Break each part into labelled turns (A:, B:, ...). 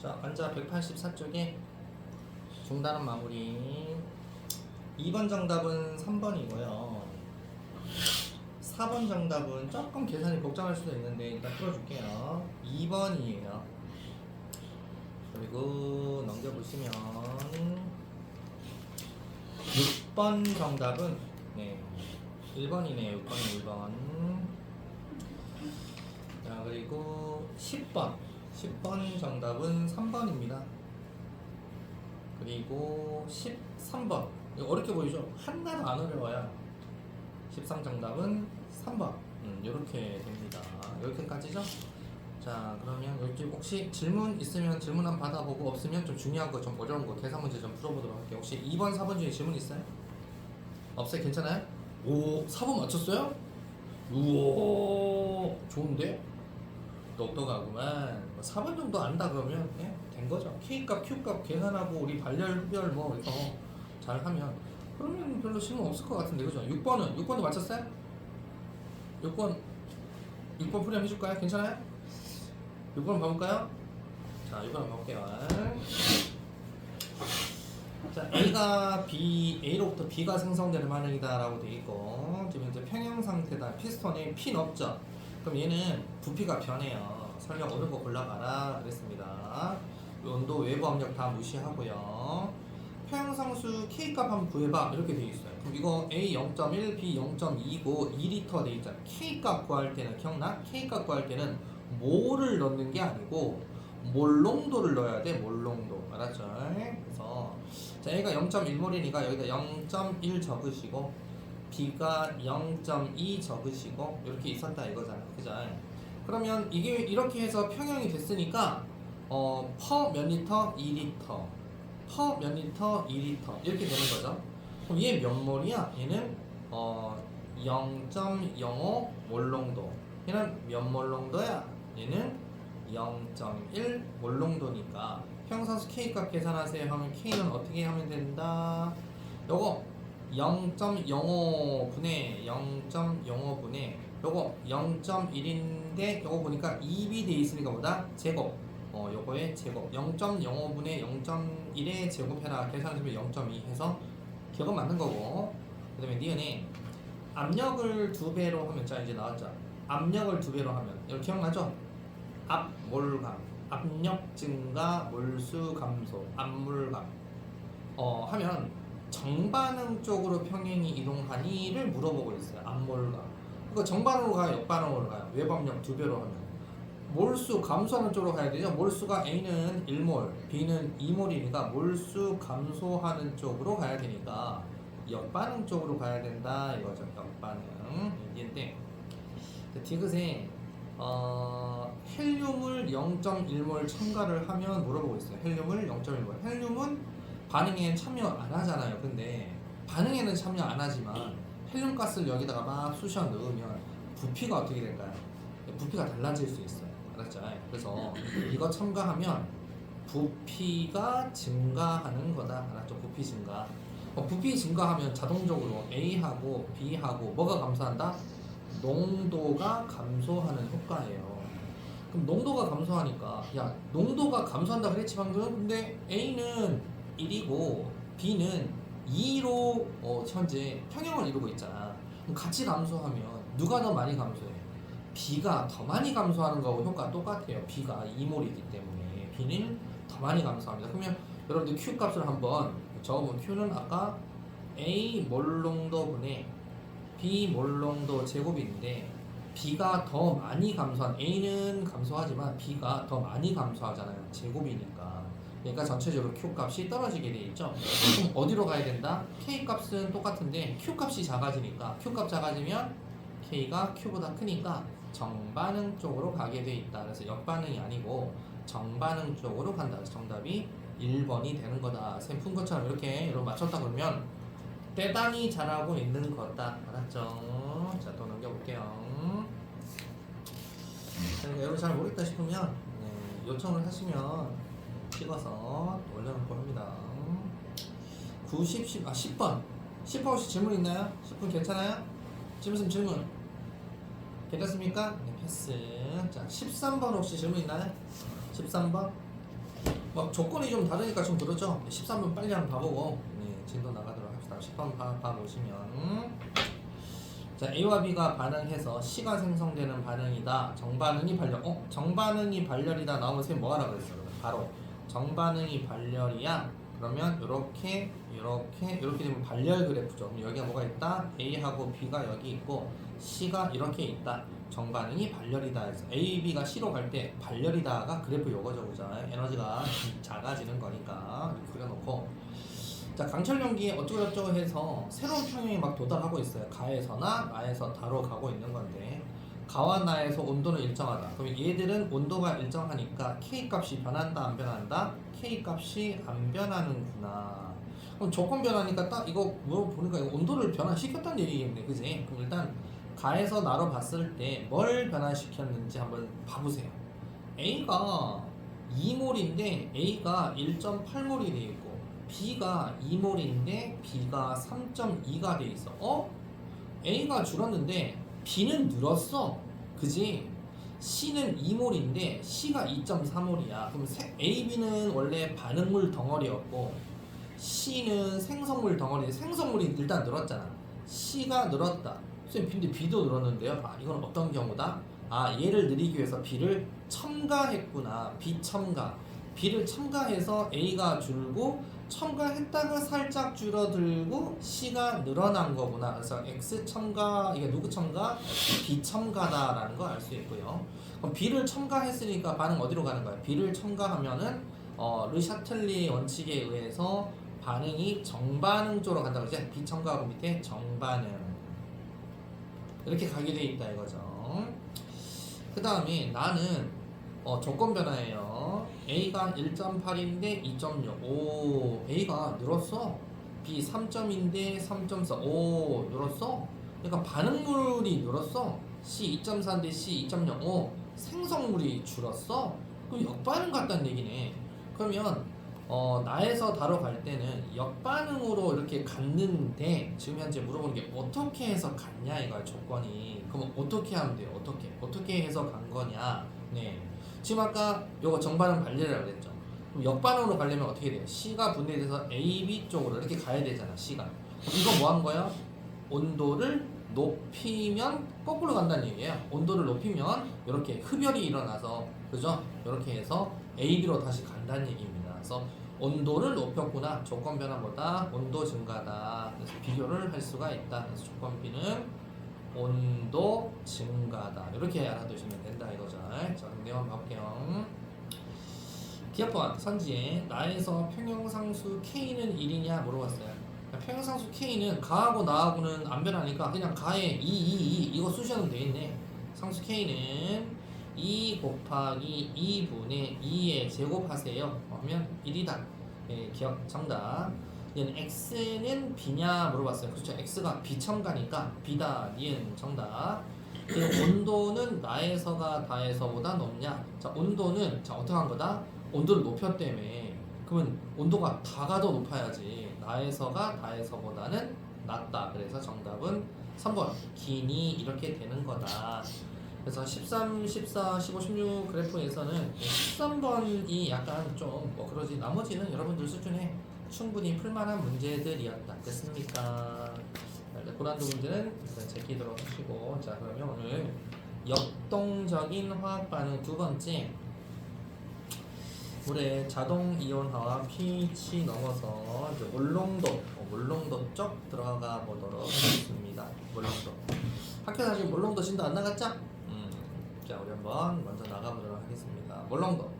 A: 자, 앉아 184쪽에 중단은 마무리. 2번 정답은 3번이고요. 4번 정답은 조금 계산이 복잡할 수도 있는데 일단 풀어줄게요. 2번이에요. 그리고 넘겨보시면 6번 정답은 1번이네요. 6번은 1번. 자, 그리고 10번 정답은 3번입니다. 그리고 13번 이거 어렵게 보이죠? 하나도 안 어려워요. 13 정답은 3번. 이렇게 됩니다. 여기까지죠? 자, 그러면 여기 혹시 질문 있으면 질문 한번 받아보고, 없으면 좀 중요한 거, 좀 어려운 거 계산 문제 좀 풀어보도록 할게요. 혹시 2번, 4번 중에 질문 있어요? 없어요? 괜찮아요? 오, 4번 맞췄어요? 우와, 좋은데? 똑똑하구만. 4번 정도 안다 그러면 된 거죠. K값, Q값 계산하고 우리 발열별 뭐 이거 잘하면 그러면 별로 질문 없을 것 같은데, 그죠? 6번도 맞췄어요? 6번 풀이하면 해줄까요? 괜찮아요? 6번 봐볼까요? 자, 6번 봐볼게요. 자, A로부터 B가 생성되는 반응이다라고 되어 있고, 지금 이제 평형 상태다. 피스톤에 핀 없죠? 그럼 얘는 부피가 변해요. 설명 옳은 거 골라가라 그랬습니다. 온도, 외부 압력 다 무시하고요. 평형상수 K값 한번 구해봐 이렇게 되어 있어요. 그럼 이거 A 0.1, B 0.2고 2리터 되어 있잖아. K값 구할 때는 기억나? K값 구할 때는 몰을 넣는 게 아니고 몰농도를 넣어야 돼. 몰농도. 알았죠? 그래서 자, A가 0.1몰이니까 여기다 0.1 적으시고 B가 0.2 적으시고 이렇게 있었다 이거잖아. 그죠? 그러면 이게 이렇게 해서 평형이 됐으니까 퍼 몇 리터? 2리터. 퍼 몇 리터? 2리터. 이렇게 되는 거죠. 그럼 얘 몇 몰이야? 얘는 0.05 몰농도. 얘는 몇 몰농도야? 얘는 0.1 몰농도니까 평상수 K값 계산하세요 하면 K는 어떻게 하면 된다? 요거 0.05분의 0.05분의 요거 0.1인데 요거 보니까 2비 돼 있으니까 뭐다? 제곱. 요거의 제곱 0.05분의 0.1의 제곱해라. 계산해주면 0.2 해서 기억은 맞는 거고, 그 다음에 니은에 압력을 2배로 하면, 자 이제 나왔죠. 압력을 2배로 하면 이거 기억나죠? 압몰감, 압력 증가, 몰수 감소, 압몰감 하면 정반응 쪽으로 평행이 이동하니를 물어보고 있어요. 압몰감. 그러니까 정반응으로 가요? 역반응으로 가요? 외압력 2배로 하면 몰수 감소하는 쪽으로 가야 되죠. 몰수가 A는 1몰, B는 2몰이니까 몰수 감소하는 쪽으로 가야 되니까 역반응 쪽으로 가야 된다 이거죠. 역반응. 얘인데 디귿에 헬륨을 0.1몰 첨가를 하면 물어보고 있어요. 헬륨을 0.1몰. 헬륨은 반응에 참여 안 하잖아요. 근데 반응에는 참여 안 하지만 헬륨 가스를 여기다가 막 쑤셔 넣으면 부피가 어떻게 될까요? 부피가 달라질 수 있어요. 알았죠? 그래서 이거 첨가하면 부피가 증가하는 거다. 알았죠? 부피 증가. 부피 증가하면 자동적으로 A하고 B하고 뭐가 감소한다? 농도가 감소하는 효과예요. 그럼 농도가 감소하니까, 야, 농도가 감소한다 그랬지 방금? 근데 A는 1이고 B는 2로 현재 평형을 이루고 있잖아. 그럼 같이 감소하면 누가 더 많이 감소해? B가 더 많이 감소하는 거하고 효과가 똑같아요. B가 2몰이기 때문에 B는 더 많이 감소합니다. 그러면 여러분들 Q 값을 한번 적어보면 Q는 아까 A 몰농도분의 B 몰농도 제곱인데 B가 더 많이 감소한, A는 감소하지만 B가 더 많이 감소하잖아요. 제곱이니까. 그러니까 전체적으로 Q 값이 떨어지게 돼 있죠. 그럼 어디로 가야 된다? K 값은 똑같은데 Q 값이 작아지니까, Q 값 작아지면 K가 Q보다 크니까 정반응 쪽으로 가게 돼 있다. 그래서 역반응이 아니고 정반응 쪽으로 간다. 그래서 정답이 1번이 되는 거다. 샘 푼 것처럼 이렇게 여러분 맞췄다 그러면 대단히 잘하고 있는 거다. 알았죠? 자, 또 넘겨볼게요. 여러분 잘 모르겠다 싶으면 요청을 하시면 찍어서 올려놓고 합니다. 10번. 10번 혹시 질문 있나요? 10분 괜찮아요? 질문. 괜찮습니까? 네, 패스. 자, 13번 혹시 질문 있나요? 13번? 막 조건이 좀 다르니까 좀 그렇죠. 13번 빨리 한번 봐보고 진도 나가도록 합시다. 10번 봐보시면 자, A와 B가 반응해서 C가 생성되는 반응이다. 정반응이 발열. 정반응이 발열이다 나오면 선생님 뭐 하라고 그랬어요? 바로 정반응이 발열이야. 그러면 이렇게 되면 발열 그래프죠. 그럼 여기가 뭐가 있다? A하고 B가 여기 있고 C가 이렇게 있다. 정반응이 발열이다 해서 A, B가 C로 갈 때 발열이다가 그래프 요거죠. 그죠? 에너지가 작아지는 거니까 이렇게 그려놓고 자, 강철 연기에 어쩌고저쩌고 해서 새로운 평형이 막 도달하고 있어요. 가에서나 나에서 다로 가고 있는 건데 가와 나에서 온도는 일정하다. 그럼 얘들은 온도가 일정하니까 K 값이 변한다 안 변한다? K 값이 안 변하는구나. 그럼 조건 변하니까 딱 이거 뭐 보니까 이거 온도를 변화시켰다는 얘기겠네. 그지? 그럼 일단 가에서 나로 봤을 때 뭘 변화시켰는지 한번 봐보세요. A가 2몰인데 A가 1.8몰이 되어 있고 B가 2몰인데 B가 3.2가 돼 있어. A가 줄었는데 B는 늘었어. 그지? C는 2몰인데 C가 2.4몰이야. 그럼 A, B는 원래 반응물 덩어리였고 C는 생성물 덩어리. 생성물이 일단 늘었잖아. C가 늘었다. 선생님 근데 B도 늘었는데요. 이건 어떤 경우다? 얘를 늘리기 위해서 B를 첨가했구나. B 첨가. B를 첨가해서 A가 줄고 첨가했다가 살짝 줄어들고 C가 늘어난 거구나. 그래서 X 첨가, 이게 누구 첨가? B 첨가다라는 거 알 수 있고요. 그럼 B를 첨가했으니까 반응 어디로 가는 거야? B를 첨가하면은 르샤틀리 원칙에 의해서 반응이 정반응 쪽으로 간다고 그러지? B 첨가하고 밑에 정반응 이렇게 가게 돼 있다 이거죠. 그 다음에 나는 조건 변화예요. A가 1.8인데 2.6. 오, A가 늘었어. B 3점인데 3.4. 오, 늘었어. 그러니까 반응물이 늘었어. C 2.4인데 C 2.0. 오, 생성물이 줄었어. 그럼 역반응 같다는 얘기네. 그러면 나에서 다로 갈 때는 역반응으로 이렇게 갔는데 지금 현재 물어보는 게 어떻게 해서 갔냐 이거야 조건이. 그럼 어떻게 하면 돼요? 어떻게 해서 간 거냐? 네. 지금 아까 요거 정반응 발열이라고 그랬죠. 그럼 역반응으로 가려면 어떻게 돼요? C가 분해돼서 A, B 쪽으로 이렇게 가야 되잖아. C가. 이거 뭐 한 거야? 온도를 높이면 거꾸로 간다는 얘기예요. 온도를 높이면 이렇게 흡열이 일어나서 그죠? 이렇게 해서 A, B로 다시 간다는 얘기입니다. 그래서 온도를 높였구나. 조건 변화보다 온도 증가다. 그래서 비교를 할 수가 있다. 그래서 조건 B는 온도 증가다. 이렇게 알아두시면 된다 이거죠. 자, 내용 볼게요. 기하번 선지에 나에서 평형상수 K는 1이냐 물어봤어요. 평형상수 K는 가하고 나하고는 안 변하니까 그냥 가에 2 이거 수식하면 되겠네. 상수 K는 2 곱하기 2분의 2에 제곱하세요. 그러면 1이다. 기억 정답. 얘는 X는 B냐 물어봤어요. 그렇죠. X가 B 첨가니까 B다. 니은 정답. 온도는 나에서가 다에서보다 높냐? 자, 온도는 어떻게 한 거다? 온도를 높였다며. 그러면 온도가 다가 더 높아야지. 나에서가 다에서보다는 낮다. 그래서 정답은 3번. 기니 이렇게 되는 거다. 그래서 13, 14, 15, 16 그래프에서는 13번이 약간 좀 그러지 나머지는 여러분들 수준에 충분히 풀만한 문제들이었다. 됐습니까? 고난도 문제는 일단 제끼도록 하시고 자 그러면 오늘 역동적인 화학 반응 두 번째 물의 자동 이온화와 pH 넘어서 이제 몰롱도 쪽 들어가 보도록 하겠습니다. 몰롱도 학교에서 아직 몰롱도 진도 안 나갔죠? 자 우리 한번 먼저 나가보도록 하겠습니다. 몰롱도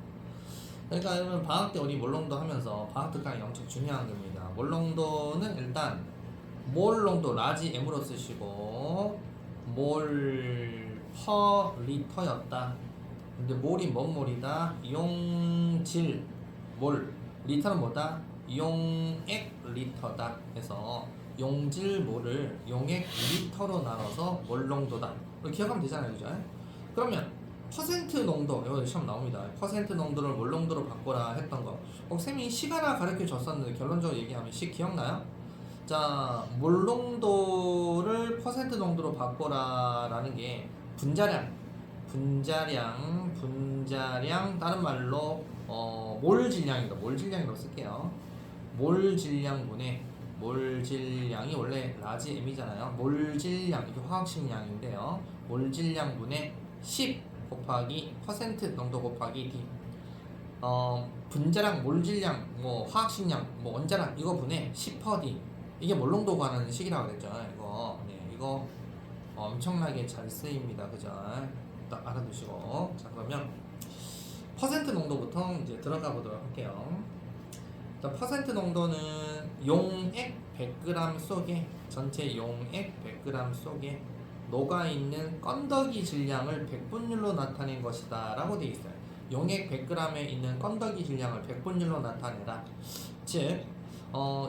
A: 그러니까 여러분 방학 때 우리 몰롱도 하면서 방학 특강이 엄청 중요한 겁니다. 몰롱도는 일단 몰롱도 라지 M으로 쓰시고 몰 퍼 리터였다. 근데 몰이 뭔 몰이다? 이용질 몰 리터는 뭐다? 용액 리터다. 해서 용질 몰을 용액 리터로 나눠서 몰농도다. 기억하면 되잖아요, 그죠? 그러면 퍼센트 농도 이거 시험 나옵니다. 퍼센트 농도를 몰농도로 바꿔라 했던 거. 쌤이 시간을 가르쳐 줬었는데 결론적으로 얘기하면 기억나요? 자, 몰농도를 퍼센트 농도로 바꿔라라는 게 분자량 다른 말로 몰 질량입니다. 몰 질량이라고 쓸게요. 몰 질량분의 몰 질량이 원래 라지 m이잖아요. 몰 질량 이게 화학식량인데요. 몰 질량분의 10 곱하기 퍼센트 농도 곱하기 d. 분자량, 몰 질량, 뭐 화학식량, 뭐 원자량 이거 분의 10%d. 이게 몰 농도 구하는 식이라고 그랬죠. 이거 엄청나게 잘 쓰입니다. 그죠? 딱 알아두시고. 자, 그러면 퍼센트 농도부터 이제 들어가 보도록 할게요. 자, 퍼센트 농도는 용액 100g 속에 전체 용액 100g 속에 녹아있는 건더기 질량을 백분율로 나타낸 것이다 라고 되어 있어요. 용액 100g에 있는 건더기 질량을 백분율로 나타내라. 즉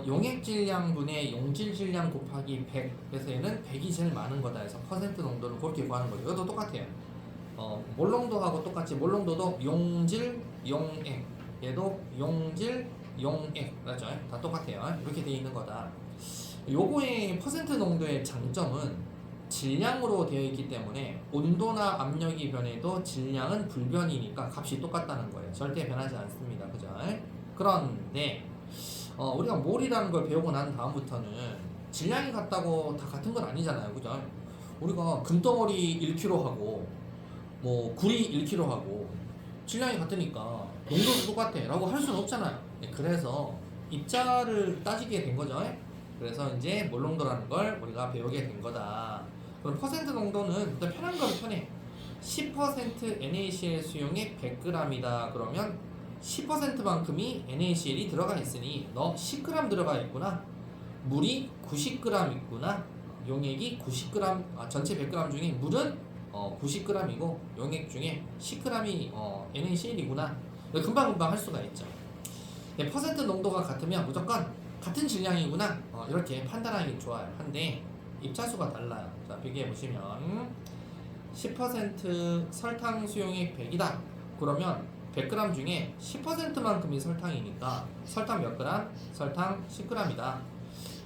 A: 용액 질량분의 용질 질량 곱하기 100. 그래서 얘는 100이 제일 많은 거다 해서 퍼센트 농도를 그렇게 구하는 거죠. 이것도 똑같아요. 몰 농도하고 똑같이 몰 농도도 용질, 용액. 얘도 용질, 용액. 맞죠? 다 똑같아요. 이렇게 되어 있는 거다. 요거의 퍼센트 농도의 장점은 질량으로 되어 있기 때문에 온도나 압력이 변해도 질량은 불변이니까 값이 똑같다는 거예요. 절대 변하지 않습니다. 그죠? 그런데 우리가 몰이라는 걸 배우고 난 다음부터는 질량이 같다고 다 같은 건 아니잖아요. 그죠? 우리가 금덩어리 1kg하고 뭐 구리 1kg하고 질량이 같으니까 농도도 똑같아 라고 할 수는 없잖아요. 그래서 입자를 따지게 된 거죠. 그래서 이제 몰 농도라는 걸 우리가 배우게 된 거다. 그럼 퍼센트 농도는 일단 편한 거는 편해. 10% NaCl 수용액 100g이다. 그러면 10%만큼이 NaCl이 들어가 있으니 너 10g 들어가 있구나. 물이 90g 있구나. 용액이 90g, 전체 100g 중에 물은 90g이고 용액 중에 10g이 NaCl이구나. 금방금방 할 수가 있죠. 퍼센트 농도가 같으면 무조건 같은 질량이구나. 이렇게 판단하기 좋아요. 한데 입자수가 달라요. 자, 비교해 보시면 10% 설탕 수용액 100이다. 그러면 100g 중에 10%만큼이 설탕이니까 설탕 몇 g? 설탕 10g이다.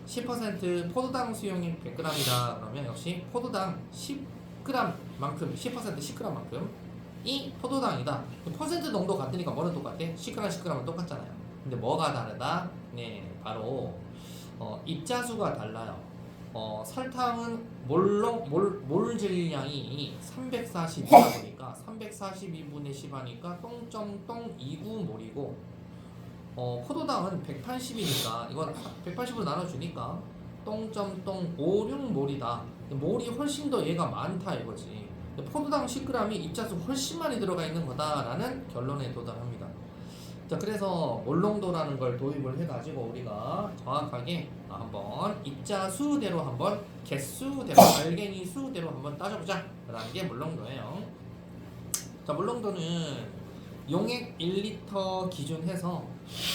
A: 10% 포도당 수용액 100g이다. 그러면 역시 포도당 10g만큼 10% 10g만큼 이 포도당이다. 퍼센트 농도 같으니까 뭐는 똑같아? 10g 10g은 똑같잖아요. 근데 뭐가 다르다? 네, 바로 입자수가 달라요. 설탕은 몰 질량이 342다 보니까 342분의 10 하니까 0.29몰이고 포도당은 180이니까 이건 180으로 나눠주니까 0.56몰이다. 몰이 훨씬 더 얘가 많다 이거지. 포도당 10g이 입자수 훨씬 많이 들어가 있는 거다라는 결론에 도달합니다. 자, 그래서 몰 농도라는 걸 도입을 해가지고 우리가 정확하게 한번 입자수대로 한번 개수대로 알갱이 수대로 한번 따져보자 라는 게 몰 농도예요. 자, 몰 농도는 용액 1리터 기준해서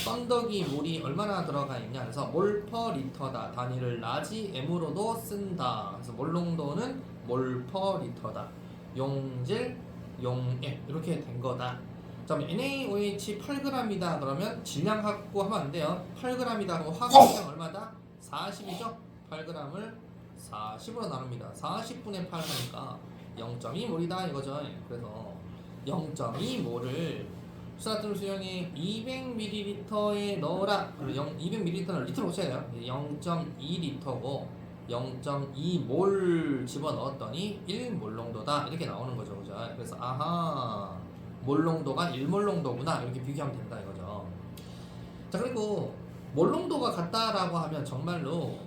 A: 건더기 몰이 얼마나 들어가 있냐 그래서 몰 퍼 리터다. 단위를 라지 m으로도 쓴다. 그래서 몰 농도는 몰 퍼 리터다. 용질, 용액 이렇게 된 거다. 자, NaOH 8g이다 그러면 질량 갖고 하면 안 돼요. 8g이다 하고 화학식량 얼마다? 40이죠? 8g을 40으로 나눕니다. 40분의 8 하니까 0.2몰이다 이거죠. 그래서 0.2몰을 수나트륨 수용액 200ml에 넣어라. 200ml는 리터로 쳐야 돼요. 0.2리터고 0.2몰 집어넣었더니 1몰 농도다 이렇게 나오는 거죠. 그죠? 그래서 아하 몰 농도가 1몰 농도구나 이렇게 비교하면 된다 이거죠. 자, 그리고 몰 농도가 같다라고 하면 정말로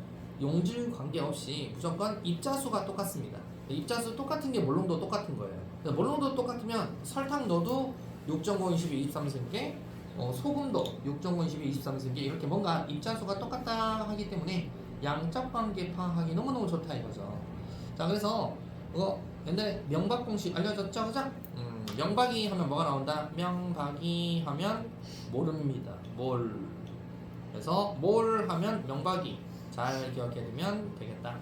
A: 용질 관계없이 무조건 입자수가 똑같습니다. 입자수 똑같은 게 몰 농도 똑같은 거예요. 몰 농도 똑같으면 설탕 넣어도 6.5, 22, 23승계 소금도 6.5, 22, 23승계 이렇게 뭔가 입자수가 똑같다 하기 때문에 양적 관계 파악하기 너무너무 좋다 이거죠. 자, 그래서 옛날에 명박 공식 알려졌죠? 그죠? 명박이 하면 뭐가 나온다? 명박이 하면 모릅니다. 몰. 그래서 몰 하면 명박이. 잘 기억해두면 되겠다.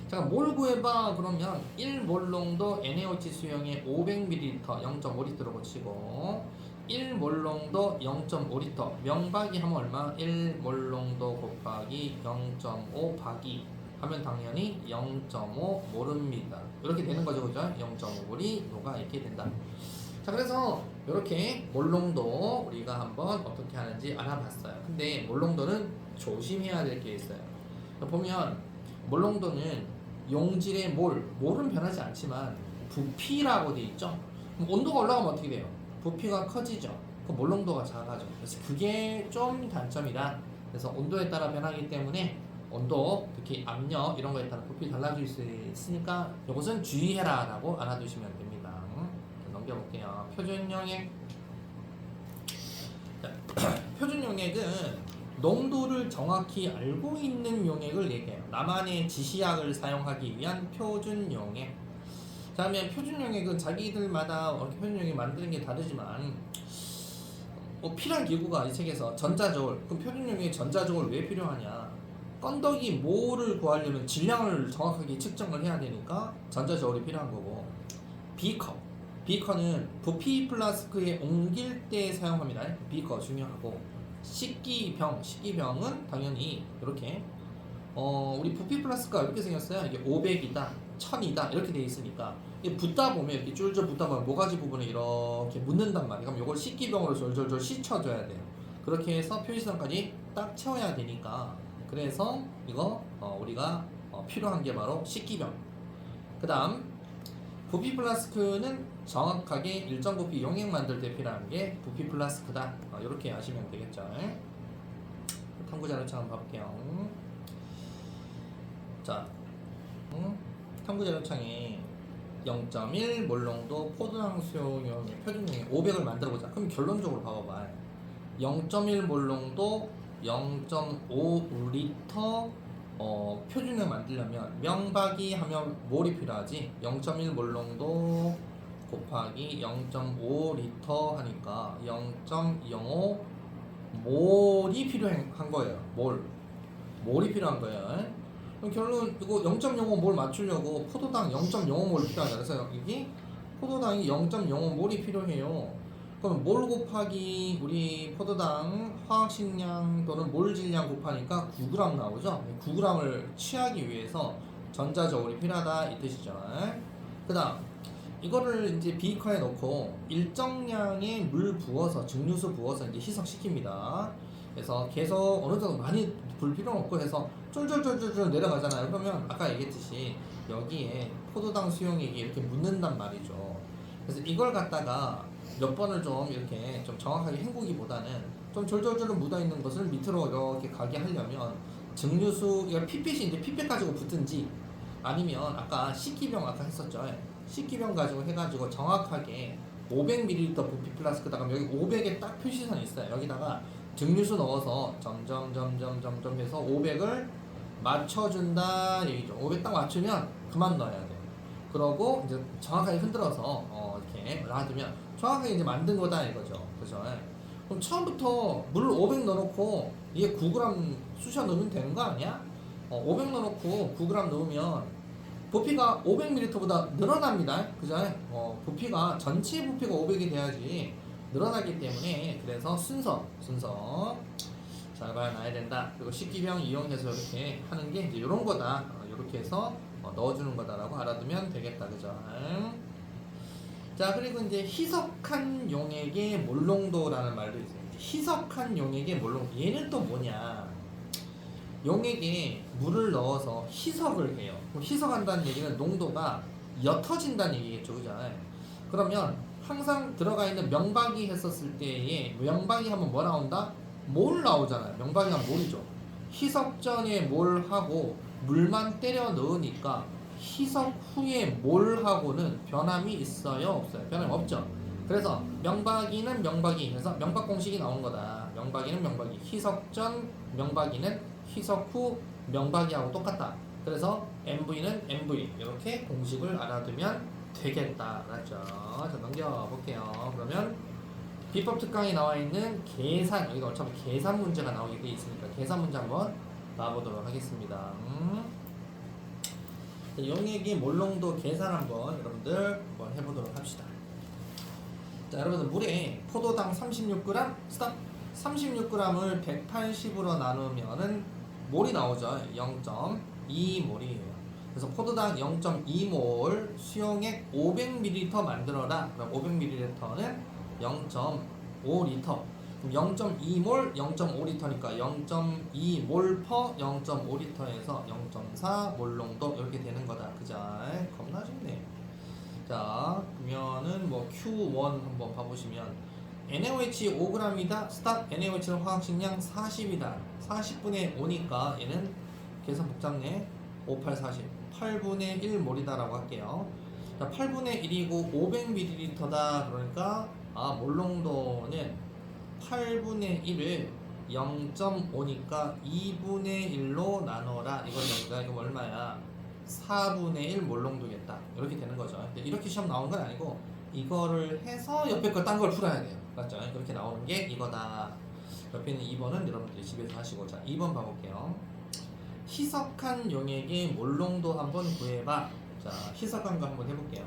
A: 자, 몰 구해봐. 그러면 1몰 농도 NaOH 수용에 500ml 0.5리터로 치고 1몰 농도 0.5리터 명박이 하면 얼마? 1몰 농도 곱하기 0.5 박이 하면 당연히 0.5몰입니다. 이렇게 되는 거죠. 그죠? 0.5몰이 녹아 있게 된다. 자, 그래서 이렇게 몰롱도 우리가 한번 어떻게 하는지 알아봤어요. 근데 몰롱도는 조심해야 될 게 있어요. 보면 몰롱도는 용질의 몰은 변하지 않지만 부피라고 돼 있죠. 그럼 온도가 올라가면 어떻게 돼요? 부피가 커지죠. 그 몰롱도가 작아져. 그래서 그게 좀 단점이다. 그래서 온도에 따라 변하기 때문에 온도, 특히 압력 이런 거에 따라 부피 달라질 수 있으니까 이것은 주의해라라고 알아두시면 됩니다. 넘겨볼게요. 표준 용액. 표준 용액은 농도를 정확히 알고 있는 용액을 얘기해요. 나만의 지시약을 사용하기 위한 표준 용액. 다음에 표준 용액은 자기들마다 이렇게 표준 용액 만드는 게 다르지만 필요한 기구가 이 책에서 전자저울. 그럼 표준 용액 전자저울 왜 필요하냐? 건더기 모를 구하려면 질량을 정확하게 측정을 해야 되니까 전자저울이 필요한 거고, 비커는 부피 플라스크에 옮길 때 사용합니다. 비커 중요하고, 식기병은 당연히 이렇게 우리 부피 플라스크가 이렇게 생겼어요. 이게 500이다 1000이다 이렇게 돼 있으니까 이게 붓다 보면 이렇게 줄줄 붓다 보면 모가지 부분에 이렇게 묻는단 말이에요. 그럼 이걸 식기병으로 졸졸졸 씻혀줘야 돼요. 그렇게 해서 표시선까지 딱 채워야 되니까, 그래서 이거 우리가 필요한 게 바로 식기병. 그 다음 부피 플라스크는 정확하게 일정 부피 용액 만들 때 필요한 게 부피 플라스크다. 이렇게 아시면 되겠죠. 탐구자료창 한번 봐볼게요. 자, 탐구자료창에 0.1 몰롱도 포도당 수용용의 표준용액 500을 만들어보자. 그럼 결론적으로 봐봐봐. 0.1 몰롱도 0.5리터 표준을 만들려면 명박이 하면 몰이 필요하지. 0.1 몰롱도 곱하기 0.5리터 하니까 0.05 몰이 필요한 거예요. 몰이 필요한 거예요. 그럼 결론 이거 0.05 몰 맞추려고 포도당 0.05 몰 필요하다. 그래서 여기 포도당이 0.05 몰이 필요해요. 그럼 몰 곱하기 우리 포도당 화학식량 또는 몰 질량 곱하니까 9g 나오죠. 9g을 취하기 위해서 전자저울이 필요하다 이 뜻이죠. 그 다음 이거를 이제 비커에 넣고 일정량의 물 부어서 증류수 부어서 이제 희석시킵니다. 그래서 계속 어느 정도 많이 불 필요는 없고 해서 쫄쫄쫄쫄 내려가잖아요. 그러면 아까 얘기했듯이 여기에 포도당 수용액이 이렇게 묻는단 말이죠. 그래서 이걸 갖다가 몇 번을 좀 이렇게 좀 정확하게 헹구기보다는 좀 졸졸졸 묻어있는 것을 밑으로 이렇게 가게 하려면 증류수, 이거 핏빛이 이제 핏빛 가지고 붙든지 아니면 아까 식기병 아까 했었죠. 식기병 가지고 해가지고 정확하게 500ml 부피 플라스크다가 여기 500에 딱 표시선이 있어요. 여기다가 증류수 넣어서 점점 해서 500을 맞춰준다 얘기죠. 500 딱 맞추면 그만 넣어야 돼. 그러고 이제 정확하게 흔들어서 이렇게 놔두면 정확하게 이제 만든 거다 이거죠. 그죠? 그럼 처음부터 물 500 넣어놓고 이게 9g 쑤셔 넣으면 되는 거 아니야? 500 넣어놓고 9g 넣으면 부피가 500ml보다 늘어납니다. 그죠? 부피가 전체 부피가 500이 돼야지 늘어나기 때문에, 그래서 순서 잘 봐놔야 된다. 그리고 식기병 이용해서 이렇게 하는 게 이제 이런 거다. 이렇게 해서 넣어주는 거다라고 알아두면 되겠다. 그죠? 자, 그리고 이제 희석한 용액의 몰롱도라는 말도 있어요. 희석한 용액의 몰롱도. 얘는 또 뭐냐? 용액에 물을 넣어서 희석을 해요. 그럼 희석한다는 얘기는 농도가 옅어진다는 얘기겠죠. 그죠? 그러면 항상 들어가 있는 명박이 했었을 때에 명박이 하면 뭐 나온다? 몰 나오잖아요. 명박이 하면 몰이죠. 희석 전에 몰하고 물만 때려 넣으니까 희석 후에 몰하고는 변함이 있어요? 없어요? 변함이 없죠. 그래서 명박이는 명박이, 그래서 명박 공식이 나온 거다. 명박이는 명박이, 희석 전 명박이는 희석 후 명박이하고 똑같다. 그래서 MV는 MV 이렇게 공식을 알아두면 되겠다. 알았죠? 자, 넘겨볼게요. 그러면 비법 특강에 나와 있는 계산, 여기가 어차피 계산 문제가 나오게 돼 있으니까 계산 문제 한번 봐보도록 하겠습니다. 용액이 몰롱도 계산 한번 여러분들 한번 해보도록 합시다. 자, 여러분들 물에 포도당 36g, 스탑! 36g을 180으로 나누면은 몰이 나오죠. 0.2몰이에요. 그래서 포도당 0.2몰 수용액 500ml 만들어라. 그럼 500ml는 0.5리터. 그럼 0.2몰 0.5리터니까 0.2몰 퍼 0.5리터에서 0.4 몰농도 이렇게 되는 거다. 그자? 겁나 쉽네. 자, 그러면은 뭐 Q1 한번 봐보시면 NaOH 5g이다. 스탑. NaOH는 화학식량 40이다. 40분의 5니까 얘는 계산 복잡네. 5, 8, 40. 8분의 1몰이다라고 할게요. 자, 8분의 1이고 500ml다. 그러니까 몰농도는 8분의 1을 0.5니까 2분의 1로 나눠라. 이거니까 이거 얼마야? 4분의 1 몰농도겠다. 이렇게 되는 거죠. 이렇게 시험 나오는 건 아니고 이거를 해서 옆에 거 딴 걸 풀어야 돼요. 맞죠? 그렇게 나오는 게 이거다. 옆에 있는 2번은 여러분들이 집에서 하시고. 자, 2번 봐볼게요. 희석한 용액의 몰농도 한번 구해봐. 자, 희석한 거 한번 해볼게요.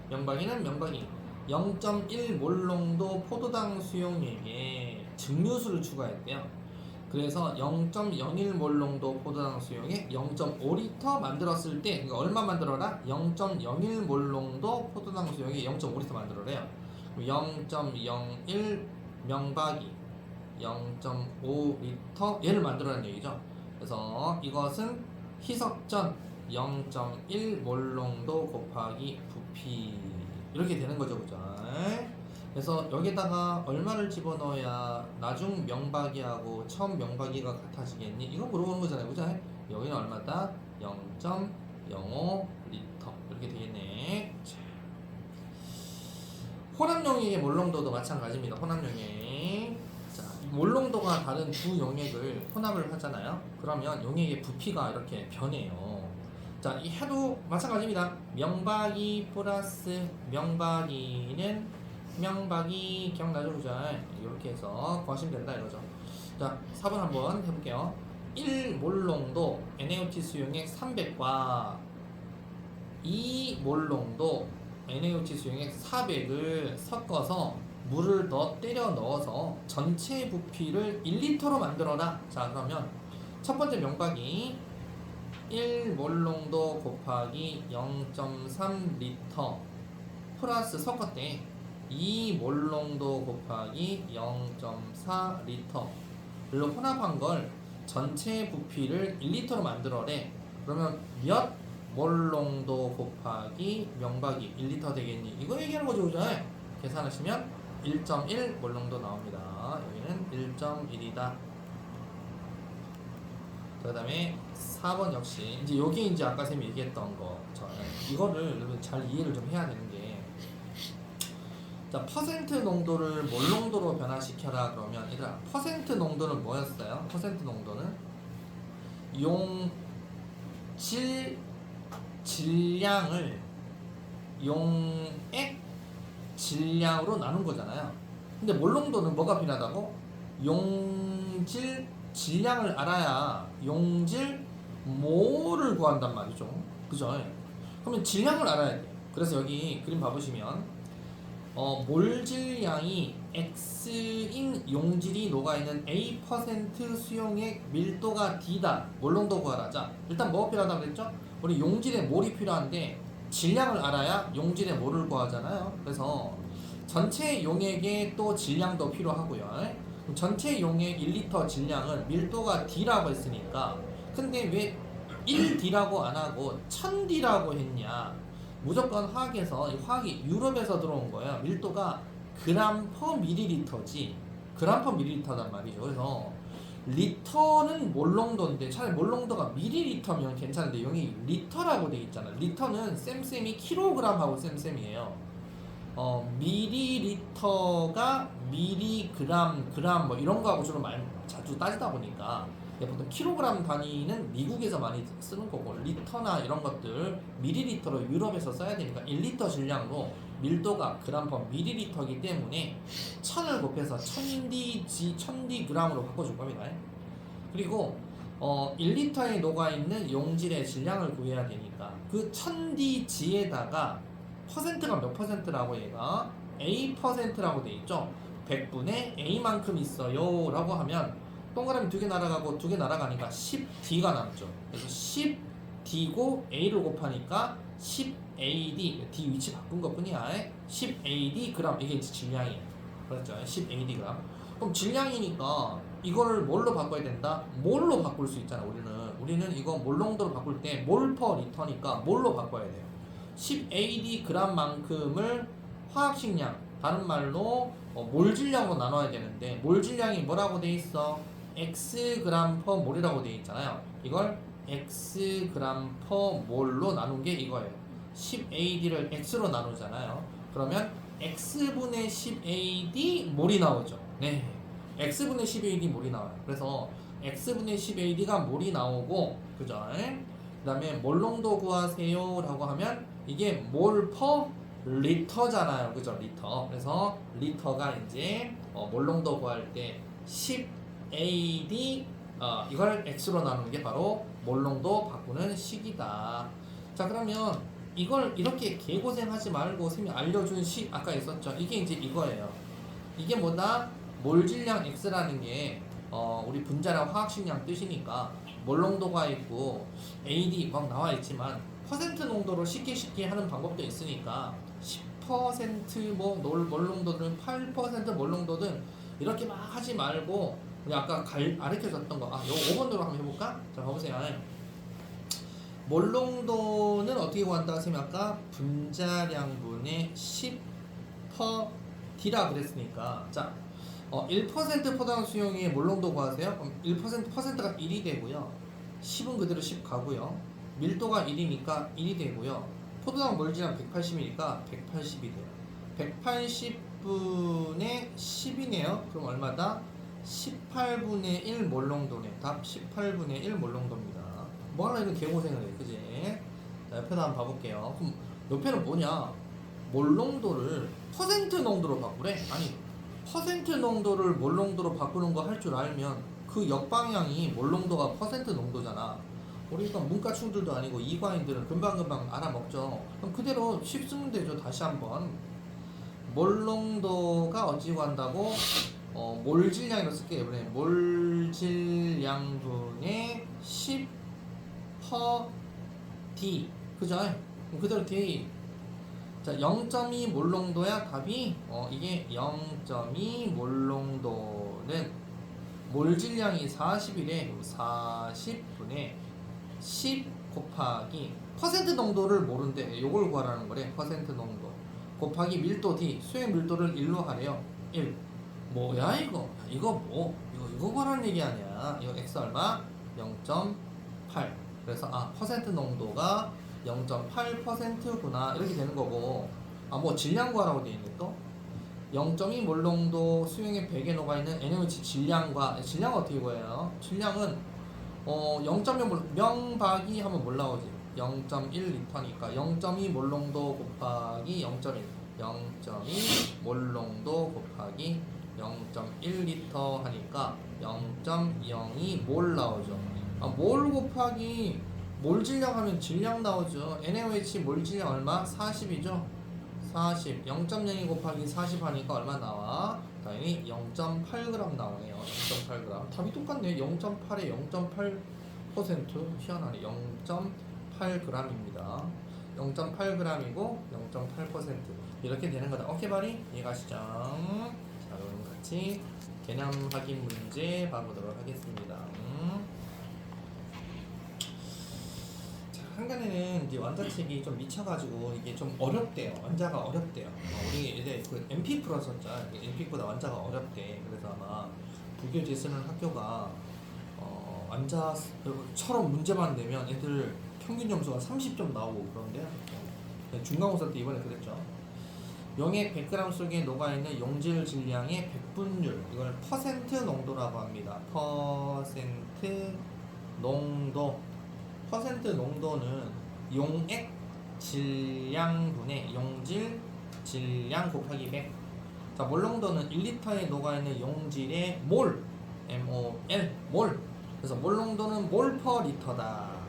A: 명박이는 명박이 0.1 몰농도 포도당 수용액에 증류수를 추가했대요. 그래서 0.01 몰농도 포도당 수용액 0.5리터 만들었을 때 그러니까 얼마 만들어라? 0.01 몰농도 포도당 수용액 0.5리터 만들어래요. 0.01 명박이 0.5리터 얘를 만들어라는 얘기죠. 그래서 이것은 희석 전 0.1 몰농도 곱하기 부피 이렇게 되는 거죠, 그죠? 그래서 여기다가 얼마를 집어넣어야 나중 명박이하고 처음 명박이가 같아지겠니? 이거 물어보는 거잖아요, 그죠? 여기는 얼마다? 0.05리터 이렇게 되겠네. 자. 혼합 용액의 몰농도도 마찬가지입니다. 혼합 용액. 자, 몰농도가 다른 두 용액을 혼합을 하잖아요. 그러면 용액의 부피가 이렇게 변해요. 자, 이 해도 마찬가지입니다. 명박이 플러스 명박이는 명박이 기억나죠? 그죠? 이렇게 해서 구하시면 된다 이거죠. 자, 4번 한번 해볼게요. 1몰농도 NaOH 수용액 300과 2몰농도 NaOH 수용액 400을 섞어서 물을 더 때려 넣어서 전체 부피를 1리터로 만들어라. 자, 그러면 첫 번째 명박이 1몰농도 곱하기 0.3리터 플러스 섞었대. 2몰농도 곱하기 0.4리터를 혼합한 걸 전체 부피를 1리터로 만들어래. 그러면 몇 몰농도 곱하기 명박이 1리터 되겠니? 이거 얘기하는 거죠, 그죠? 계산하시면 1.1 몰농도 나옵니다. 여기는 1.1이다. 그 다음에 4번 역시 이제 여기 이제 아까 쌤이 얘기했던 거 이거를 여러분 잘 이해를 좀 해야 되는 게 자, 퍼센트 농도를 몰농도로 변화시켜라 그러면 얘들아 퍼센트 농도는 뭐였어요? 퍼센트 농도는 질량을 용액 질량으로 나눈 거잖아요. 근데 몰농도는 뭐가 필요하다고? 용질 질량을 알아야 용질 모를 구한단 말이죠. 그죠? 그러면 질량을 알아야 돼요. 그래서 여기 그림 봐보시면 몰 질량이 X인 용질이 녹아있는 A% 수용액 밀도가 D다. 몰농도 구하라. 자, 일단 뭐가 필요하다고 그랬죠? 우리 용질의 몰이 필요한데 질량을 알아야 용질의 몰을 구하잖아요. 그래서 전체 용액의 또 질량도 필요하고요. 전체 용액 1리터 질량은 밀도가 D라고 했으니까 근데 왜 1D라고 안하고 1000D라고 했냐? 무조건 화학에서 화학이 유럽에서 들어온 거예요. 밀도가 그램 퍼 밀리리터지 그램 퍼 밀리리터단 말이죠. 그래서 리터는 몰농도인데 차라리 몰농도가 밀리리터면 괜찮은데 여기 리터라고 돼 있잖아. 리터는 쌤쌤이 킬로그램하고 쌤쌤이에요. 밀리리터가 미리그램, 그램 뭐 이런 거하고 주로 자주 따지다 보니까 보통 킬로그램 단위는 미국에서 많이 쓰는 거고 리터나 이런 것들 밀리리터로 유럽에서 써야 되니까 1리터 질량으로 밀도가 그램 퍼 밀리리터이기 때문에 1000을 곱해서 1000Dg으로 바꿔줄 겁니다. 그리고 1리터에 녹아있는 용질의 질량을 구해야 되니까 그 1000Dg에다가 퍼센트가 몇 퍼센트라고 얘가 A%라고 돼 있죠. 100분의 A만큼 있어요 라고 하면 동그라미 2개 날아가고 2개 날아가니까 10D가 남죠. 그래서 10D고 A를 곱하니까 10AD D 위치 바꾼 것 뿐이야. 10AD 그램 이게 이제 질량이에요. 그렇죠? 10AD 그램. 그럼 질량이니까 이거를 뭘로 바꿔야 된다? 몰로 바꿀 수 있잖아. 우리는 이거 몰농도로 바꿀 때 몰 퍼 리터니까 몰로 바꿔야 돼요. 10AD 그램만큼을 화학식량 다른 말로 몰 질량으로 나눠야 되는데 몰 질량이 뭐라고 돼 있어? x 그램 퍼 몰이라고 돼 있잖아요. 이걸 x 그램 퍼 몰로 나눈 게 이거예요. 10AD를 x로 나누잖아요. 그러면 x분의 10AD 몰이 나오죠. 네, x분의 10AD 몰이 나와요. 그래서 x분의 10AD가 몰이 나오고, 그죠? 그 다음에 몰농도 구하세요 라고 하면 이게 몰 퍼 리터잖아요. 그죠? 리터. 그래서 리터가 이제 몰농도 구할 때 10AD 이걸 x로 나누는 게 바로 몰농도 바꾸는 식이다. 자, 그러면 이걸 이렇게 개고생하지 말고 쌤이 알려준 식 아까 있었죠. 이게 이제 이거예요. 이게 뭐다? 몰질량 x라는 게 우리 분자량 화학식량 뜻이니까 몰농도가 있고 AD 막 나와 있지만 퍼센트 농도로 쉽게 하는 방법도 있으니까 10% 몰농도든 8% 몰농도든 이렇게 막 하지 말고 우리 아까 가르쳐줬던 거 요거 5번으로 한번 해볼까? 자, 봐보세요. 몰농도는 어떻게 구한다? 선생님이 아까 분자량분의 10% D라 그랬으니까 자 1% 포당 수용의 몰농도 구하세요. 그럼 1%가 1이 되고요. 10은 그대로 10 가고요. 밀도가 1이니까 1이 되고요. 포도당 몰질량 180이니까 180이 돼요. 180분의 10이네요. 그럼 얼마다? 18분의 1 몰농도네. 답 18분의 1 몰농도입니다. 뭐하나 이런 개고생을 해, 그지? 자, 옆에다 한번 봐볼게요. 그럼 옆에는 뭐냐? 몰농도를 퍼센트 농도로 바꾸래? 아니, 퍼센트 농도를 몰농도로 바꾸는 거 할 줄 알면 그 역방향이 몰농도가 퍼센트 농도잖아. 우리가 문과충들도 아니고 이과인들은 금방금방 알아먹죠. 그럼 그대로 쉽쓰면 되죠. 다시 한번 몰농도가 어찌 구한다고? 몰질량으로 쓸게요. 이번에 몰질량분의 10 퍼 D, 그죠? 그대로 D. 자, 0.2 몰농도야 답이 이게 0.2 몰농도는 몰질량이 40이래. 40분의 10 곱하기 퍼센트 농도를 모른대. 요걸 구하라는 거래. 퍼센트 농도 곱하기 밀도 D, 수의 밀도를 1로 하래요. 1. 뭐야 이거? 이거 구하라는 얘기 아니야. 이거 x 얼마? 0.8. 그래서 퍼센트 농도가 0.8%구나 이렇게 되는 거고, 뭐 질량 구하라고 돼 있네. 또 0.2 몰농도 수용에 100에 녹아있는 NaOH 질량 어떻게 구해요? 질량은 0.1 명박이 하면 뭘 나오지? 0.1리터니까 0.2 몰농도 곱하기 0.1 0.2 몰농도 곱하기 0.1리터 하니까 0.02 몰 나오죠. 몰 곱하기 몰 질량 하면 질량 나오죠. NaOH 몰 질량 얼마? 40이죠. 40 0.02 곱하기 40 하니까 얼마 나와? 당연히 0.8g 나오네요. 0.8g. 답이 똑같네. 0.8에 0.8% 희한하네. 0.8g입니다. 0.8g이고 0.8% 이렇게 되는 거다. 오케이 바리? 이해가시죠? 자, 그럼 같이 개념 확인 문제 봐보도록 하겠습니다. 한간에는 이제 완자책이 좀 미쳐가지고 이게 좀 어렵대요. 완자가 어렵대요. 우리 이제 그 MP 풀었었죠. MP보다 완자가 어렵대. 그래서 아마 부교재 쓰는 학교가 완자처럼 문제만 내면 애들 평균 점수가 30점 나오고 그런데 중간고사 때 이번에 그랬죠. 용액 100g 속에 녹아있는 용질 질량의 백분율, 이걸 퍼센트 농도라고 합니다. 퍼센트 농도. 퍼센트 농도는 용액 질량분의 용질 질량 곱하기 100. 자, 몰 농도는 1리터에 녹아있는 용질의 몰, MOL, 몰. 그래서 몰 농도는 몰 퍼 리터다.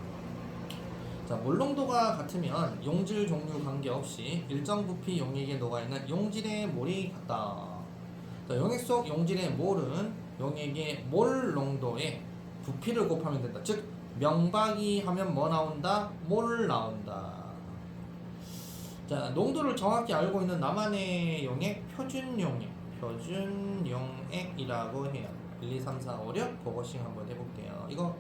A: 자, 몰 농도가 같으면 용질 종류 관계없이 일정 부피 용액에 녹아있는 용질의 몰이 같다. 자, 용액 속 용질의 몰은 용액의 몰 농도에 부피를 곱하면 된다. 즉 명박이 하면 뭐 나온다? 몰 나온다. 자, 농도를 정확히 알고 있는 나만의 용액 표준 용액이라고 해요. 1, 2, 3, 4, 5, 6 그것씩 한번 해볼게요. 이거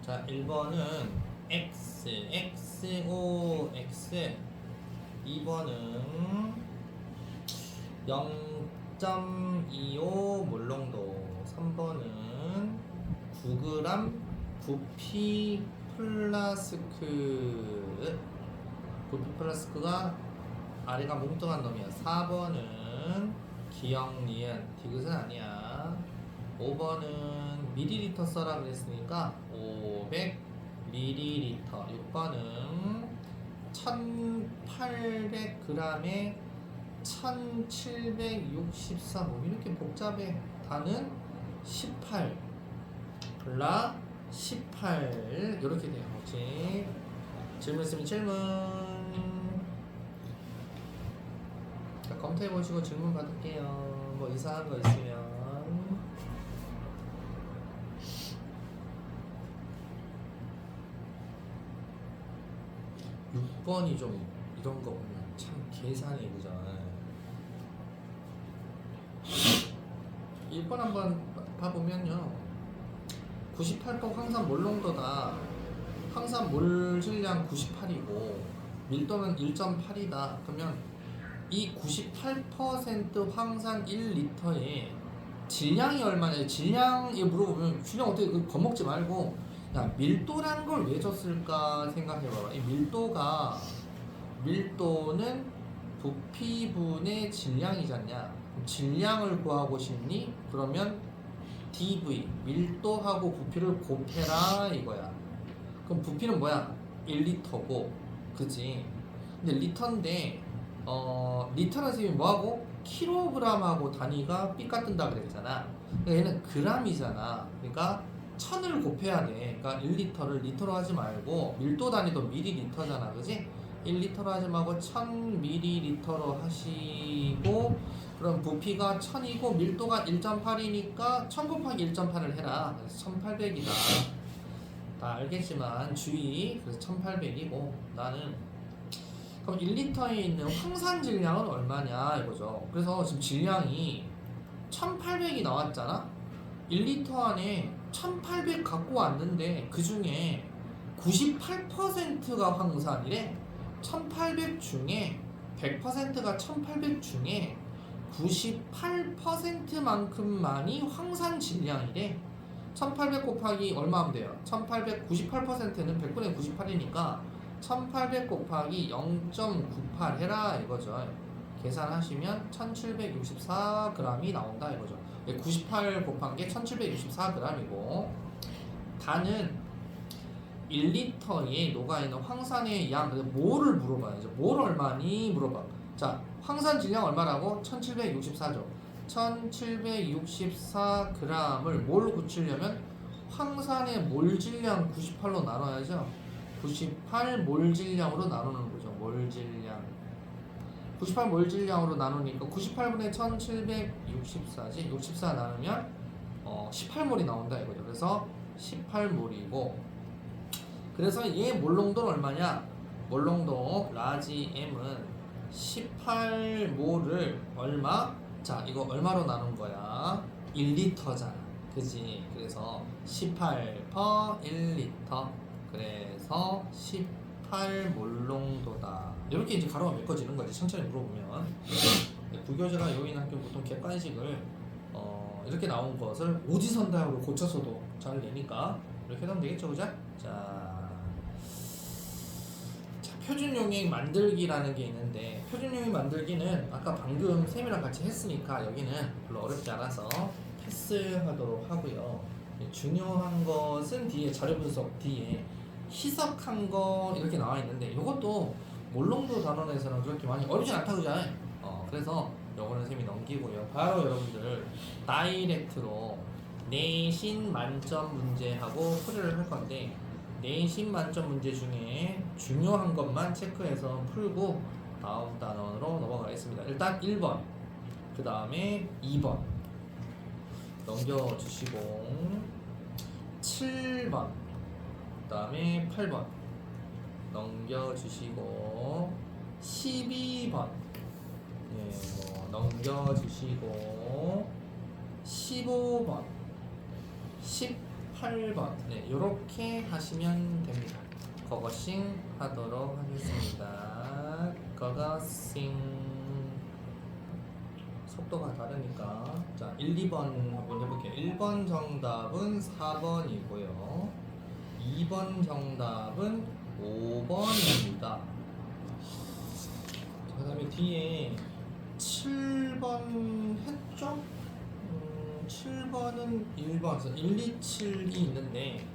A: 자 1번은 X, XOX 2번은 0.25 몰농도 3번은 9g 부피 플라스크가 아래가 뭉뚱한 놈이야. 4번은 기억 니은 디귿은 아니야. 5번은 미리리터 써라 그랬으니까 500ml. 6번은 1800g에 1764. 뭐 이렇게 복잡해. 다는 18 플라 18 이렇게 돼요. 혹시 질문 있으면 질문. 자, 검토해 보시고 질문 받을게요. 뭐 이상한 거 있으면. 6번이 좀 이런 거 보면 참 계산이 그잖아. 1번 한번 봐보면요. 98% 황산 몰농도다. 황산 몰 질량 98이고 밀도는 1.8이다. 그러면 이 98% 황산 1리터의 질량이 얼마냐? 질량에 물어보면 질량 어떻게 겁먹지 말고 야 밀도라는 걸 왜 줬을까 생각해봐봐. 이 밀도는 부피분의 질량이잖냐. 질량을 구하고 싶니? 그러면 dV 밀도하고 부피를 곱해라 이거야. 그럼 부피는 뭐야? 1리터고 그치? 근데 리터인데 리터는 선생님이 뭐하고? 킬로그램하고 단위가 삐까 뜬다 그랬잖아. 그러니까 얘는 그람이잖아. 그러니까 1000을 곱해야 돼. 그러니까 1리터를 리터로 하지 말고 밀도 단위도 미리리터잖아. 그지? 1리터로 하지 말고 1000ml로 하시고 그럼 부피가 1000이고 밀도가 1.8이니까 1000 곱하기 1.8을 해라. 그래서 1800이다. 다 알겠지만 주의. 그래서 1800이고 나는 그럼 1리터에 있는 황산 질량은 얼마냐 이거죠. 그래서 지금 질량이 1800이 나왔잖아. 1리터 안에 1800 갖고 왔는데 그 중에 98%가 황산이래. 1800 중에 100%가 1800 중에 98%만큼만이 황산 질량이래. 1800 곱하기 얼마 하면 돼요? 1800 98%는 100분의 98이니까 1800 곱하기 0.98 해라 이거죠. 계산하시면 1764g이 나온다 이거죠. 98 곱한 게 1764g이고 단은 1리터에 녹아있는 황산의 양, 모를 물어봐야죠. 몰 얼마니 물어봐. 자, 황산 질량 얼마라고? 1764죠. 1764g을 몰로 굳히려면 황산의 몰 질량 98로 나눠야죠. 98 몰 질량으로 나누는 거죠. 몰 질량. 98 몰 질량으로 나누니까 98분의 1764지. 64 나누면 18몰이 나온다 이거죠. 그래서 18몰이고 그래서 얘 몰농도는 얼마냐? 몰농도 라지 M은 18몰을 얼마? 자, 이거 얼마로 나눈 거야? 1리터잖아. 그지? 그래서 18 per 1리터. 그래서 18몰농도다. 이렇게 이제 가로가 메꿔지는 거지. 천천히 물어보면. 부교재가 요인 학교 보통 객관식을 이렇게 나온 것을 오지선다하고 고쳐서도 잘 내니까 이렇게 하면 되겠죠, 그죠? 자, 표준 용액 만들기라는 게 있는데 표준 용액 만들기는 아까 방금 쌤이랑 같이 했으니까 여기는 별로 어렵지 않아서 패스하도록 하고요. 중요한 것은 뒤에 자료 분석 뒤에 희석한 거 이렇게 나와 있는데 이것도 몰농도 단원에서는 그렇게 많이 어렵지 않다 그죠? 그래서 요거는 쌤이 넘기고요. 바로 여러분들 다이렉트로 내신 만점 문제하고 풀이를 할 건데 내신 만점 문제 중에 중요한 것만 체크해서 풀고 다음 단원으로 넘어가겠습니다. 일단 1번, 그 다음에 2번 넘겨주시고 7번, 그 다음에 8번 넘겨주시고 12번 예, 뭐 넘겨주시고 15번 18번 네, 요렇게 하시면 됩니다. 거거싱 하도록 하겠습니다. 거거싱 속도가 다르니까 자 1, 2번 한번 해볼게요. 1번 정답은 4번이고요 2번 정답은 5번입니다. 그 다음에 뒤에 7번 했죠? 7번은 1번, 1, 2, 7이 있는데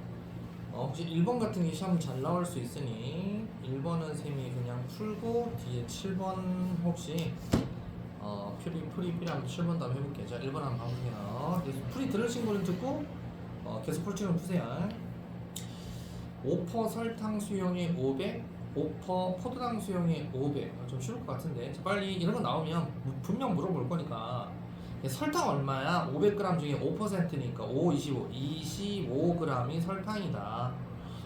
A: 혹시 1번 같은 게 시험 잘 나올 수 있으니 1번은 쌤이 그냥 풀고 뒤에 7번 혹시 풀이 필요하면 7번 다음 해볼게요. 자 1번 한번 봐보세요. 풀이 들으신 분은 듣고 계속 풀치는 푸세요. 5% 설탕 수용이 500, 5% 포도당 수용이 500. 좀 쉬울 것 같은데. 자, 빨리 이런 거 나오면 분명 물어볼 거니까. 설탕 얼마야? 500g 중에 5%니까 5, 25, 25g이 설탕이다.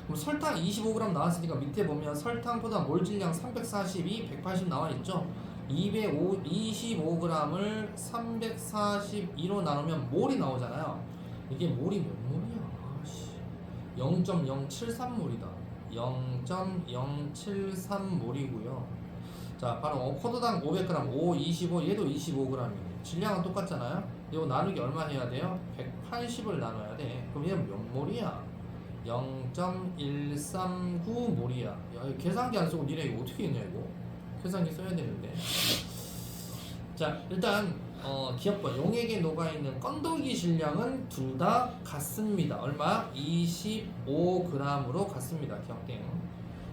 A: 그럼 설탕 25g 나왔으니까 밑에 보면 설탕보다 몰 질량 342, 180 나와 있죠. 25g을 342로 나누면 몰이 나오잖아요. 이게 몰이 몇 몰이야? 0.073몰이다. 0.073몰이고요. 자, 바로 포도당 500g, 5, 25, 얘도 25g이에요. 질량은 똑같잖아요. 이거 나누기 얼마 해야 돼요? 180을 나눠야 돼. 그럼 얘는 몇 몰이야? 0.139몰이야. 야, 계산기 안 쓰고 니네 이거 어떻게 했냐 이거? 계산기 써야 되는데. 자, 일단 기억봐. 용액에 녹아있는 건더기 질량은 둘 다 같습니다. 얼마? 25g으로 같습니다. 기억돼요.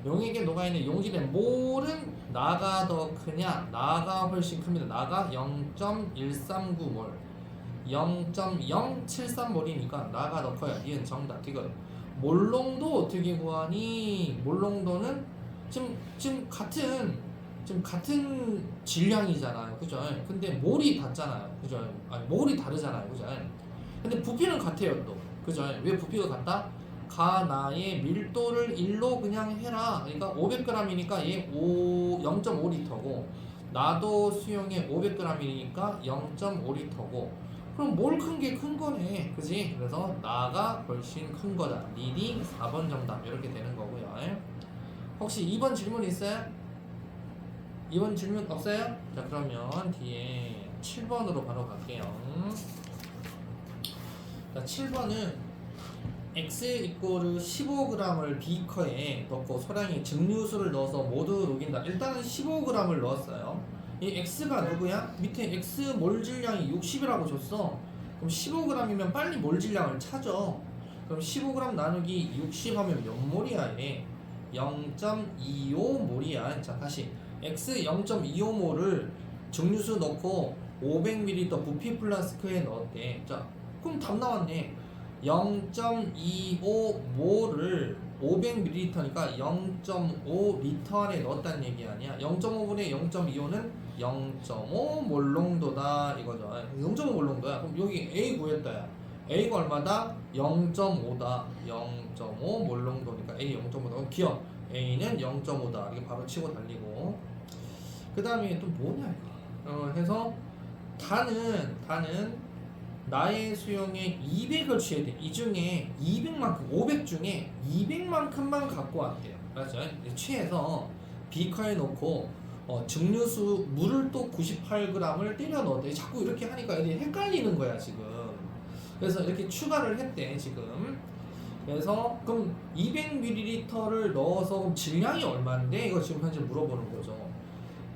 A: 용액에 녹아있는 용질의 몰은 나가 더 크냐? 나가 훨씬 큽니다. 나가 0.139몰 0.073몰이니까 나가 더 커요. 이건 정답. 이거 몰농도 어떻게 구하니? 몰농도는 지금 같은 질량이잖아요. 그죠? 근데 몰이 같잖아요. 그죠? 아니, 몰이 다르잖아요. 그죠? 근데 부피는 같아요. 또. 그죠? 왜 부피가 같다? 가나의 밀도를 1로 그냥 해라. 그러니까 500g이니까 얘 0.5L고 나도 수용에 500g이니까 0.5L고 그럼 몰 큰 게 큰 거네. 그지? 그래서 나가 훨씬 큰 거다. 니디 4번 정답 이렇게 되는 거고요. 혹시 2번 질문 있어요? 2번 질문 없어요? 자, 그러면 뒤에 7번으로 바로 갈게요. 자, 7번은 X 이꼬르 15g을 비커에 넣고 소량의 증류수를 넣어서 모두 녹인다. 일단은 15g을 넣었어요. 이 X가 누구야? 밑에 X 몰 질량이 60이라고 줬어. 그럼 15g이면 빨리 몰 질량을 찾아. 그럼 15g 나누기 60 하면 몇 몰이야 얘? 0.25몰이야. 자, 다시 X 0.25몰을 증류수 넣고 500ml 부피 플라스크에 넣었대. 자, 그럼 답 나왔네. 0.25몰을 500ml니까 0.5L 안에 넣었다는 얘기 아니야. 0.5분의 0.25는 0.5몰농도다 이거죠. 0.5몰농도야. 그럼 여기 A 구했다야. A가 얼마다? 0.5다. 0.5몰농도니까 A 0.5다. 그럼 기억. A는 0.5다. 이게 바로 치고 달리고. 그 다음에 또 뭐냐 이거. 해서 다는 나의 수용에 200을 취해야 돼. 이 중에 200만큼, 500 중에 200만큼만 갖고 왔대요. 그렇죠? 취해서 비커에 넣고 증류수 물을 또 98g을 때려 넣었대. 자꾸 이렇게 하니까 애들이 헷갈리는 거야 지금. 그래서 이렇게 추가를 했대 지금. 그래서 그럼 200ml를 넣어서 그럼 질량이 얼마인데? 이거 지금 현재 물어보는 거죠.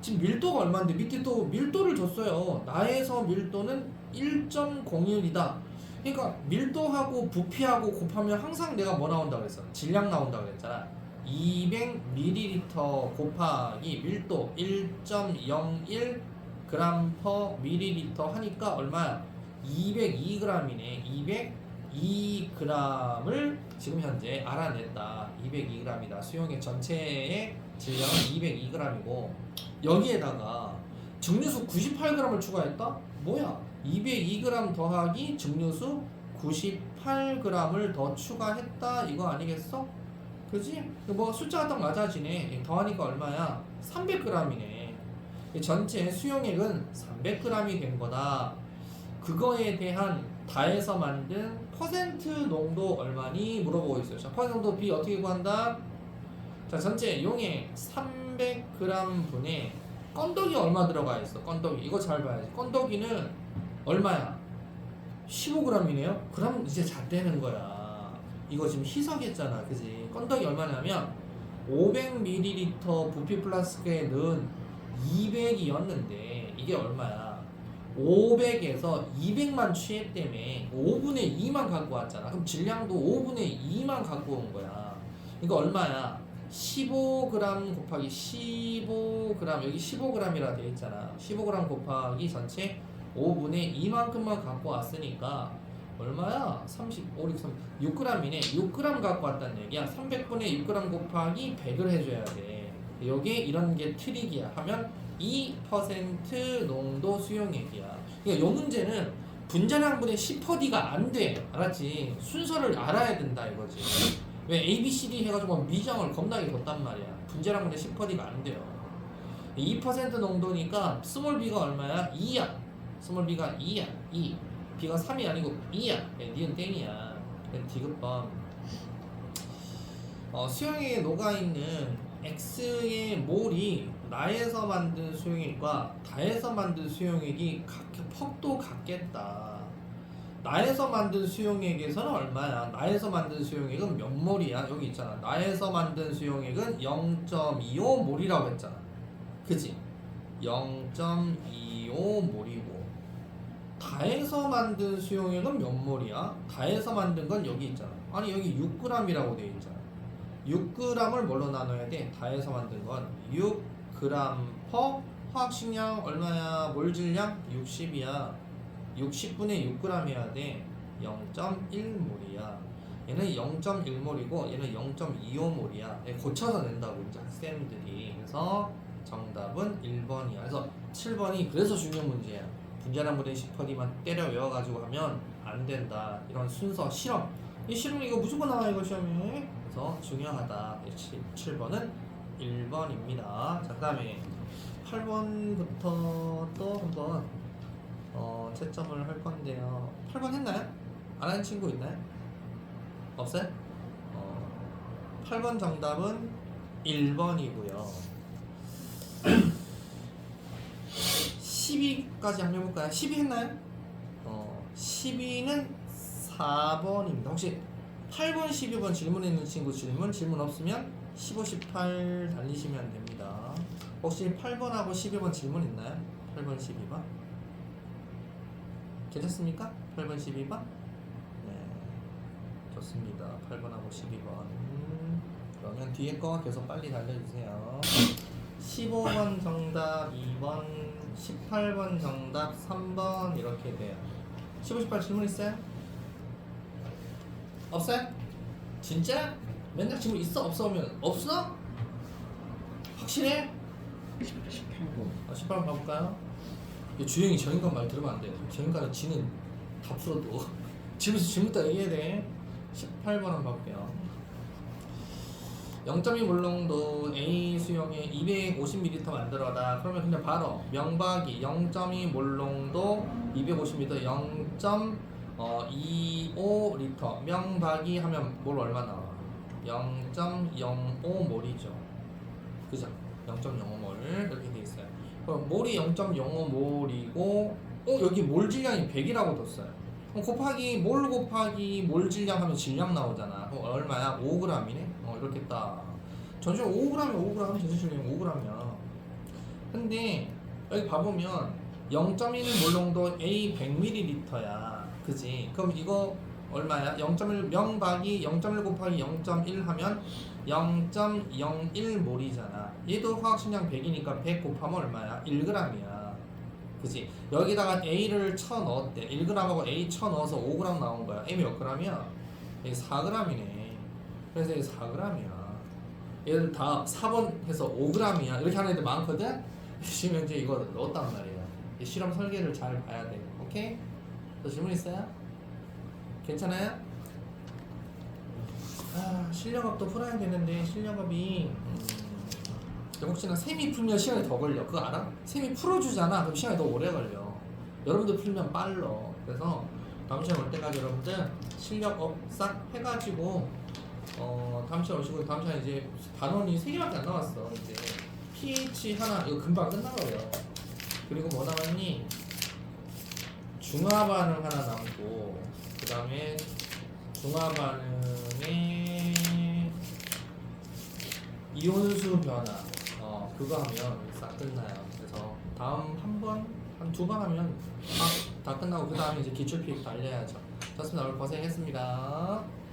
A: 지금 밀도가 얼마인데 밑에 또 밀도를 줬어요. 나에서 밀도는 1.01이다. 그러니까 밀도하고 부피하고 곱하면 항상 내가 뭐 나온다 그랬어? 질량 나온다 그랬잖아. 200ml 곱하기 밀도 1.01 g/ml 하니까 얼마야? 202g이네. 202g을 지금 현재 알아냈다. 202g이다. 수용액 전체의 질량은 202g이고 여기에다가 증류수 98g을 추가했다? 뭐야? 202g 더하기 증류수 98g을 더 추가했다 이거 아니겠어? 그지? 뭐 숫자가 딱 맞아지네. 더하니까 얼마야? 300g이네. 전체 수용액은 300g이 된 거다. 그거에 대한 다해서 만든 퍼센트 농도 얼마니 물어보고 있어요. 자, 퍼센트 농도 B 어떻게 구한다? 자, 전체 용액 300g 분에 건더기 얼마 들어가 있어? 건더기 이거 잘 봐야지. 건더기는 얼마야? 15g이네요. 그럼 이제 잣되는 거야. 이거 지금 희석했잖아, 그지? 건더기 얼마냐면 500ml 부피 플라스크에 넣은 200이었는데 이게 얼마야? 500에서 200만 취했다며 5분의 2만 갖고 왔잖아. 그럼 질량도 5분의 2만 갖고 온 거야. 이거 얼마야? 15g 곱하기 15g, 여기 15g이라 되어 있잖아. 15g 곱하기 전체 5분의 2만큼만 갖고 왔으니까 얼마야? 35, 6g이네. 6g 갖고 왔다는 얘기야. 300분의 6g 곱하기 100을 해줘야 돼. 여기에 이런 게 트릭이야. 하면 2% 농도 수용액이야. 그러니까 이 문제는 분자량분의 10%D가 안 돼. 알았지? 순서를 알아야 된다 이거지. 왜 A, B, C, D 해가지고 미장을 겁나게 뒀단 말이야. 분자량분의 10%D가 안 돼요. 2% 농도니까 스몰 b가 얼마야? 2야. 스몰 b가 2야. 2. b가 3이 아니고 2야. 니은 땡이야. 디귿번. 수용액에 녹아있는 X의 몰이 나에서 만든 수용액과 다에서 만든 수용액이 퍽도 같겠다. 나에서 만든 수용액에서는 얼마야? 나에서 만든 수용액은 몇 몰이야? 여기 있잖아. 나에서 만든 수용액은 0.25몰이라고 했잖아. 그치? 0.25몰이고 다에서 만든 수용액은 몇 몰이야? 다에서 만든 건 여기 있잖아. 아니 여기 6g이라고 되어 있잖아. 6g을 뭘로 나눠야 돼? 다에서 만든 건 6g per 화학식량 얼마야? 몰질량 60이야. 60분의 6g 해야 돼. 0.1몰이야. 얘는 0.1몰이고 얘는 0.25몰이야. 고쳐서 낸다고 이제 학생들이. 그래서 정답은 1번이야. 그래서 7번이 그래서 중요한 문제야. 분자량분의 10%만 때려 외워가지고 하면 안 된다. 이런 순서 실험. 이 실험 이거 무조건 나와 이거 시험에. 그래서 중요하다. 7번은 1번입니다. 자, 그다음에 8번부터 또 한번 채점을 할 건데요. 8번 했나요? 안 한 친구 있나요? 없어요? 8번 정답은 1번이고요. 12까지 한번 해볼까요? 12 했나요? 12는 4번입니다. 혹시 8번, 12번 질문했는 친구 질문 없으면 15, 18 달리시면 됩니다. 혹시 8번하고 12번 질문 있나요? 8번, 12번? 괜찮습니까? 8번, 12번? 네, 좋습니다. 8번하고 12번. 그러면 뒤에 거 계속 빨리 달려주세요. 15번 정답 2번, 18번 정답 3번 이렇게 돼요. 15, 18 질문 있어요? 없어요? 진짜? 맨날 질문 있어? 없어? 오면 없어? 확실해? 18번 18번 가볼까요? 주영이 정인관 말 들으면 안 돼. 정인관은 지는 다 풀어도 지금부터 얘기해야 돼. 18번 한번 볼게요. 0.2 몰농도 A 수용에 250ml 만들어라. 그러면 그냥 바로 명박이 0.2 몰농도 250ml 0.25L 명박이 하면 몰 얼마 나와? 0.05몰이죠. 그죠? 0.05몰 이렇게 돼 있어요. 그럼 몰이 0.05몰이고 여기 몰 질량이 100이라고 뒀어요. 그럼 곱하기 몰 곱하기 몰 질량 하면 질량 나오잖아. 그럼 얼마야? 5g이네. 이렇게 딱 전체 5g이면 5g 전체 질량 5g이야. 근데 여기 봐보면 0.1 몰농도 A 100ml야. 그지? 그럼 이거 얼마야? 0.1 명박이 0.1 곱하기 0.1 하면 0.01몰이잖아. 얘도 화학식량 100이니까 100 곱하면 얼마야? 1g이야. 그치? 여기다가 A를 쳐 넣었대. 1g하고 A 쳐 넣어서 5g 나온 거야. M이 몇 g이야? 이게 4g이네. 그래서 이게 4g이야. 얘들 다 4번 해서 5g이야. 이렇게 하는 애들 많거든? 지금 현재 이거 넣었단 말이야. 실험 설계를 잘 봐야 돼. 오케이? 또 질문 있어요? 괜찮아요? 실력업도 풀어야 되는데 실력업이 혹시나 세미 풀면 시간이 더 걸려. 그거 알아? 세미 풀어주잖아. 그럼 시간이 더 오래 걸려. 여러분들 풀면 빨라. 그래서 다음 시간 올 때까지 여러분들 실력업 싹 해가지고 다음 시간 오시고 다음 시간 이제 단원이 3개밖에 안 남았어. 이제 pH 하나 이거 금방 끝나고요. 그리고 뭐 남았니? 중화 반응 하나 남고 그 다음에 중화 반응에 이온수 변화 그거 하면 싹 끝나요. 그래서 다음 한 두 번 하면 다 끝나고 그 다음에 이제 기출 pH 달려야죠. 좋습니다. 오늘 고생했습니다.